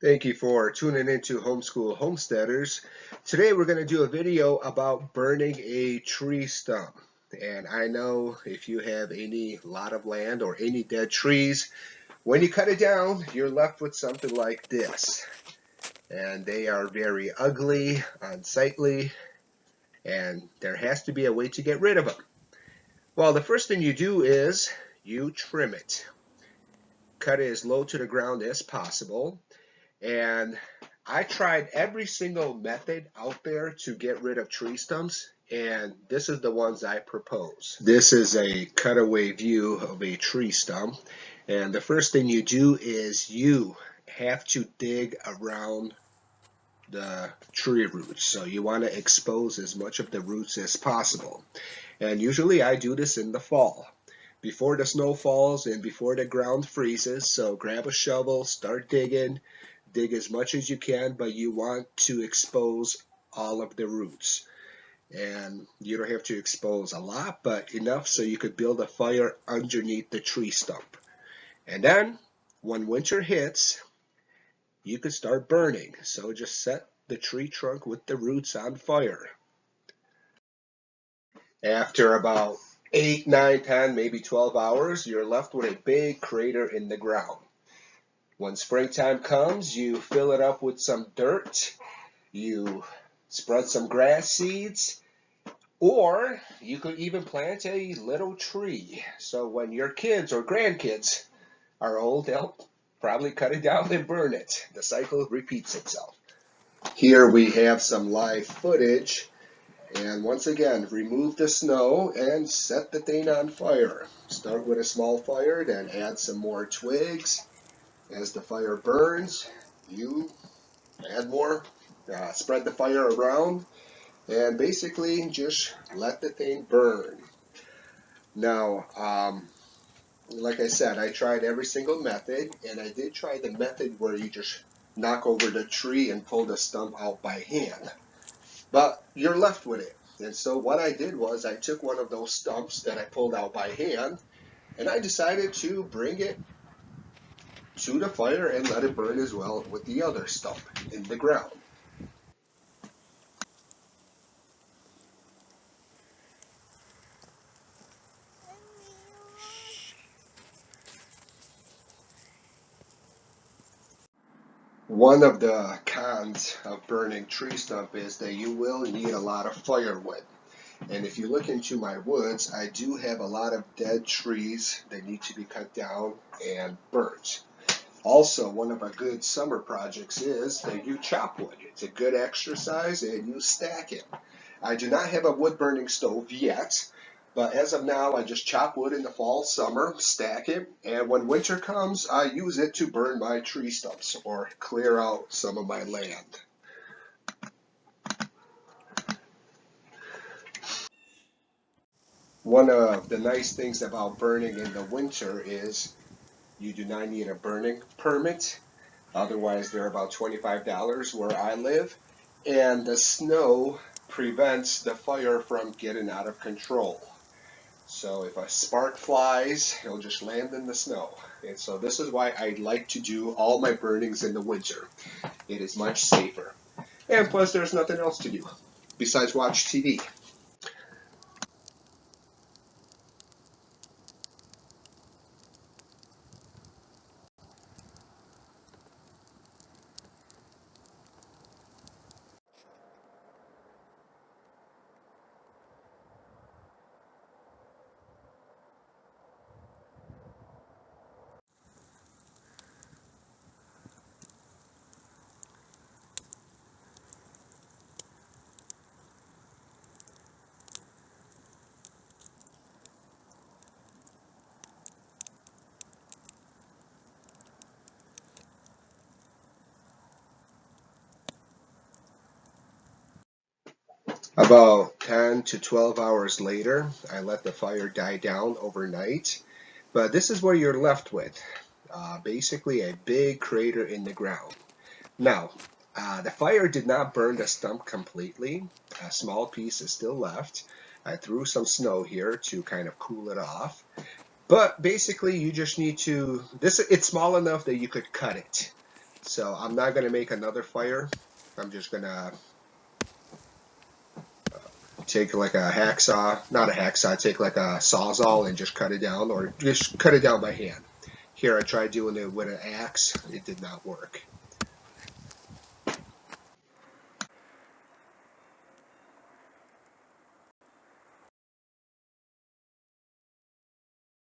Thank you for tuning into Homeschool Homesteaders. Today we're going to do a video about burning a tree stump. And I know if you have any lot of land or any dead trees, when you cut it down, you're left with something like this. And they are very ugly, unsightly, and there has to be a way to get rid of them. Well, the first thing you do is you trim it. Cut it as low to the ground as possible. And I tried every single method out there to get rid of tree stumps, and this is the ones I propose. This is a cutaway view of a tree stump, and the first thing you do is you have to dig around the tree roots. So you want to expose as much of the roots as possible. And usually I do this in the fall, before the snow falls and before the ground freezes. So grab a shovel, start digging. Dig as much as you can, but you want to expose all of the roots. And you don't have to expose a lot, but enough so you could build a fire underneath the tree stump. And then, when winter hits, you could start burning. So just set the tree trunk with the roots on fire. After about 8, 9, 10, maybe 12 hours, you're left with a big crater in the ground. When springtime comes, you fill it up with some dirt, you spread some grass seeds, or you could even plant a little tree. So when your kids or grandkids are old, they'll probably cut it down and burn it. The cycle repeats itself. Here we have some live footage. And once again, remove the snow and set the thing on fire. Start with a small fire, then add some more twigs. As the fire burns, you add more, spread the fire around, and basically just let the thing burn. Now, like I said, I tried every single method, and I did try the method where you just knock over the tree and pull the stump out by hand. But you're left with it. And so what I did was I took one of those stumps that I pulled out by hand, and I decided to bring it to the fire and let it burn as well with the other stump in the ground. One of the cons of burning tree stump is that you will need a lot of firewood. And if you look into my woods, I do have a lot of dead trees that need to be cut down and burnt. Also, one of our good summer projects is that you chop wood. It's a good exercise and you stack it. I do not have a wood burning stove yet, but as of now, I just chop wood in the fall, summer, stack it, and when winter comes, I use it to burn my tree stumps or clear out some of my land. One of the nice things about burning in the winter is you do not need a burning permit. Otherwise, they're about $25 where I live, and the snow prevents the fire from getting out of control. So if a spark flies, it'll just land in the snow. And so this is why I like to do all my burnings in the winter. It is much safer. And plus there's nothing else to do besides watch TV. About 10 to 12 hours later, I let the fire die down overnight. But this is what you're left with. Basically a big crater in the ground. Now, the fire did not burn the stump completely. A small piece is still left. I threw some snow here to kind of cool it off. But basically, you just need to, it's small enough that you could cut it. So I'm not going to make another fire. I'm just going to take like a hacksaw, not a hacksaw, take like a sawzall and just cut it down, or just cut it down by hand. Here I tried doing it with an axe. It did not work.